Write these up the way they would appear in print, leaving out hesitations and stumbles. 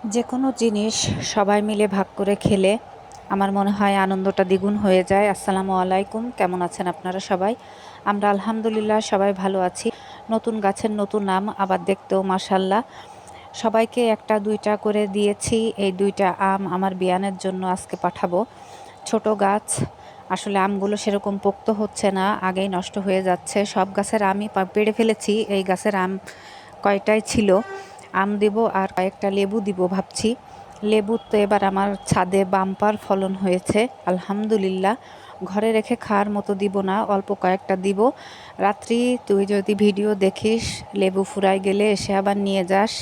যে কোনো জিনিস সবাই মিলে ভাগ করে খেলে আমার মনে হয় আনন্দটা দ্বিগুণ হয়ে যায়। আসসালামু আলাইকুম, কেমন আছেন আপনারা সবাই? আমরা আলহামদুলিল্লাহ সবাই ভালো আছি। নতুন গাছের নতুন আম, আবার দেখতেও মাশাল্লাহ। সবাইকে একটা দুইটা করে দিয়েছি। এই দুইটা আম আমার বিয়ানের জন্য আজকে পাঠাবো। ছোট গাছ, আসলে আমগুলো সেরকম পোক্ত হচ্ছে না, আগেই নষ্ট হয়ে যাচ্ছে। সব গাছের আমই পেড়ে ফেলেছি। এই গাছের আম কয়টাই ছিল। আম দেব আর কয়েকটা লেবু দিব ভাবছি। লেবু তো এবার আমার ছাদে বাম্পার ফলন হয়েছে আলহামদুলিল্লাহ। ঘরে রেখে খাওয়ার মতো দিব না, অল্প কয়েকটা দিব। রাত্রি তুই যদি ভিডিও দেখিস, লেবু ফুরাই গেলে এসে আবার নিয়ে যাস।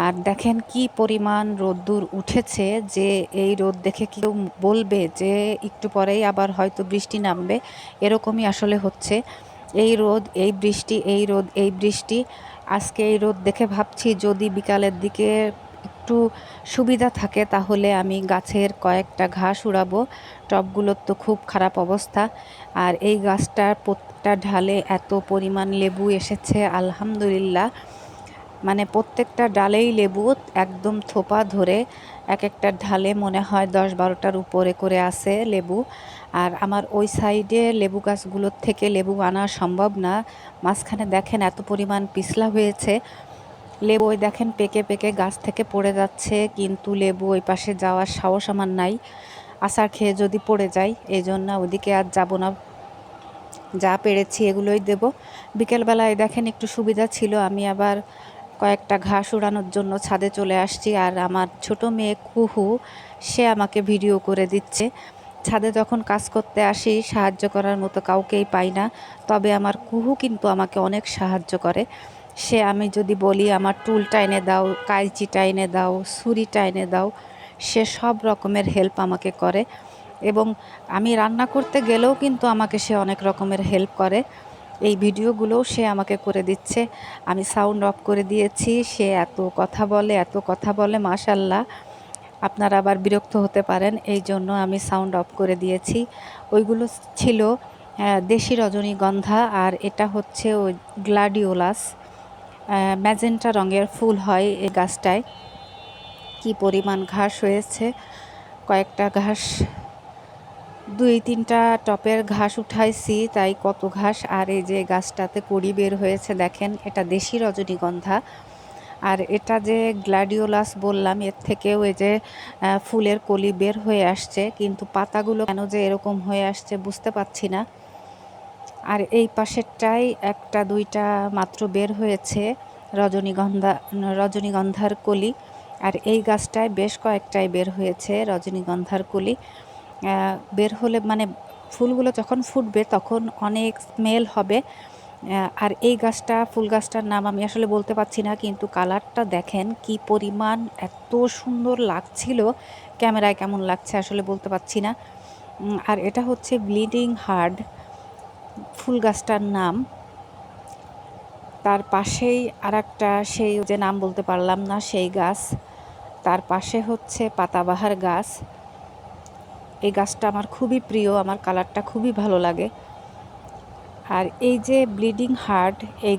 আর দেখেন কি পরিমাণ রোদ্দুর উঠেছে, যে এই রোদ দেখে কেউ বলবে যে একটু পরেই আবার হয়তো বৃষ্টি নামবে, এরকমই আসলে হচ্ছে। এই রোদ এই বৃষ্টি, এই রোদ এই বৃষ্টি। আজকে এই রোদ দেখে ভাবছি যদি বিকালের দিকে একটু সুবিধা থাকে তাহলে আমি গাছের কয়েকটা ঘাস উড়াবো। টবগুলোর তো খুব খারাপ অবস্থা। আর এই গাছটার প্রত্যেকটা ঢালে এত পরিমাণ লেবু এসেছে আলহামদুলিল্লাহ। মানে প্রত্যেকটা ডালেই লেবু একদম থোপা ধরে, এক একটা ঢালে মনে হয় 10-12টার উপরে করে আছে লেবু। আর আমার ওই সাইডে লেবু গাছগুলোর থেকে লেবু আনা সম্ভব না। মাঝখানে দেখেন এত পরিমাণ পিছলা হয়েছে। লেবু ওই দেখেন পেকে পেকে গাছ থেকে পড়ে যাচ্ছে, কিন্তু লেবু ওই পাশে যাওয়ার সাহস আমার নাই। আছাড় খেয়ে যদি পড়ে যায়, এই জন্য ওদিকে আর যাব না। যা পেরেছি এগুলোই দেব। বিকেলবেলায় দেখেন একটু সুবিধা ছিল, আমি আবার কয়েকটা ঘাস উড়ানোর জন্য ছাদে চলে আসছি। আর আমার ছোট মেয়ে কুহু, সে আমাকে ভিডিও করে দিচ্ছে। ছাদে যখন কাজ করতে আসি সাহায্য করার মতো কাউকেই পাই না, তবে আমার কুহু কিন্তু আমাকে অনেক সাহায্য করে। সে আমি যদি বলি আমার টুলটা এনে দাও, কাইচিটা এনে দাও, ছুরিটা এনে দাও, সে সব রকমের হেল্প আমাকে করে। এবং আমি রান্না করতে গেলেও কিন্তু আমাকে সে অনেক রকমের হেল্প করে। এই ভিডিওগুলোও সে আমাকে করে দিচ্ছে। আমি সাউন্ড অফ করে দিয়েছি। সে এত কথা বলে, এত কথা বলে মাশাল্লাহ। আপনারা আবার বিরক্ত হতে পারেন, এই জন্য আমি সাউন্ড অফ করে দিয়েছি। ওইগুলো ছিল দেশি রজনীগন্ধা, আর এটা হচ্ছে ওই গ্লাডিওলাস। ম্যাজেন্টা রঙের ফুল হয় এই গাছটায়। কি পরিমাণ ঘাস হয়েছে! কয়েকটা ঘাস, 2-3টা টপের ঘাস উঠাইছি, তাই কত ঘাস। আর এই যে গাছটাতে কড়ি বের হয়েছে দেখেন, এটা দেশি রজনীগন্ধা। আর এটা যে গ্ল্যাডিওলাস বললাম, এর থেকেও এই যে ফুলের কলি বের হয়ে আসছে, কিন্তু পাতাগুলো কেন যে এরকম হয়ে আসছে বুঝতে পারছি না। আর এই পাশেরটাই একটা দুইটা মাত্র বের হয়েছে রজনীগন্ধার কলি। আর এই গাছটায় বেশ কয়েকটাই বের হয়েছে রজনীগন্ধার কলি। বের হলে মানে ফুলগুলো যখন ফুটবে তখন অনেক স্মেল হবে। আর এই গাছটা, ফুল গাছটার নাম আমি আসলে বলতে পারছি না, কিন্তু কালারটা দেখেন কি পরিমাণ এত সুন্দর লাগছিল। ক্যামেরায় কেমন লাগছে আসলে বলতে পারছি না। আর এটা হচ্ছে ব্লিডিং হার্ট ফুল গাছটার নাম। তার পাশেই আরেকটা, সেই যে নাম বলতে পারলাম না সেই গাছ। তার পাশে হচ্ছে পাতাবাহার গাছ। এই গাছটা আমার খুবই প্রিয়, আমার কালারটা খুবই ভালো লাগে। আর এই যে ব্লিডিং হার্ট এই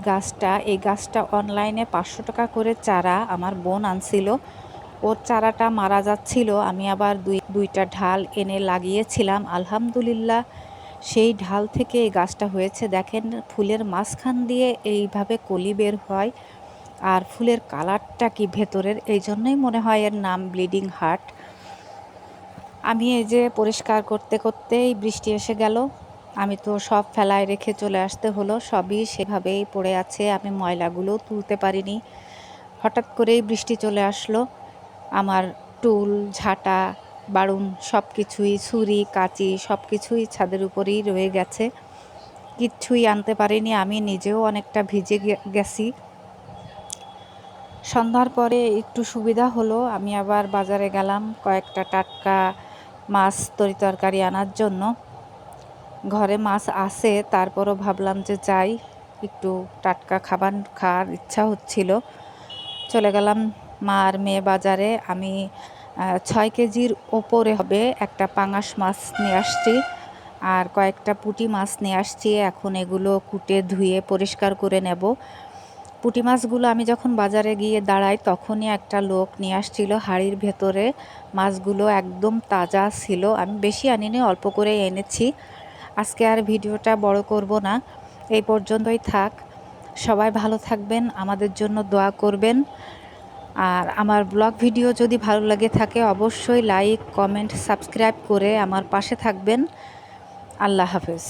গাছটা অনলাইনে 500 টাকা করে চারা আমার বোন আনছিল। ওর চারাটা মারা যাচ্ছিল, আমি আবার দুইটা ঢাল এনে লাগিয়েছিলাম আলহামদুলিল্লাহ। সেই ঢাল থেকে এই গাছটা হয়েছে দেখেন। ফুলের মাঝখান দিয়ে এইভাবে কলি বের হয়, আর ফুলের কালারটা কি ভেতরের, এই জন্যই মনে হয় এর নাম ব্লিডিং হার্ট। আমি এই যে পরিষ্কার করতে করতেই বৃষ্টি এসে গেল। আমি তো সব ফেলায় রেখে চলে আসতে হলো, সবই সেভাবেই পড়ে আছে, আমি ময়লাগুলোও তুলতে পারিনি। হঠাৎ করেই বৃষ্টি চলে আসলো। আমার টুল, ঝাঁটা, বাড়ুন সব কিছুই, ছুরি, কাঁচি সব কিছুই ছাদের উপরেই রয়ে গেছে, কিচ্ছুই আনতে পারিনি। আমি নিজেও অনেকটা ভিজে গেছি। সন্ধ্যার পরে একটু সুবিধা হলো, আমি আবার বাজারে গেলাম কয়েকটা টাটকা মাছ তরকারি আনার জন্য। ঘরে মাছ আছে, তারপরও ভাবলাম যে যাই, একটু টাটকা খাবার খাওয়ার ইচ্ছা হচ্ছিল। চলে গেলাম মা আর মেয়ে বাজারে। আমি 6 কেজির ওপরে হবে একটা পাঙাশ মাছ নিয়ে আসছি, আর কয়েকটা পুঁটি মাছ নিয়ে আসছি। এখন এগুলো কুটে ধুয়ে পরিষ্কার করে নেব। পুঁটি মাছগুলো আমি যখন বাজারে গিয়ে দাঁড়াই তখনই একটা লোক নিয়ে আসছিল হাঁড়ির ভেতরে। মাছগুলো একদম তাজা ছিল। আমি বেশি আনিনি, অল্প করে এনেছি। আজকে আর ভিডিওটা বড় করব না, এই পর্যন্তই থাক। সবাই ভালো থাকবেন, আমাদের জন্য দোয়া করবেন। আর আমার ব্লগ ভিডিও যদি ভালো লাগে থাকে অবশ্যই লাইক, কমেন্ট, সাবস্ক্রাইব করে আমার পাশে থাকবেন। আল্লাহ হাফেজ।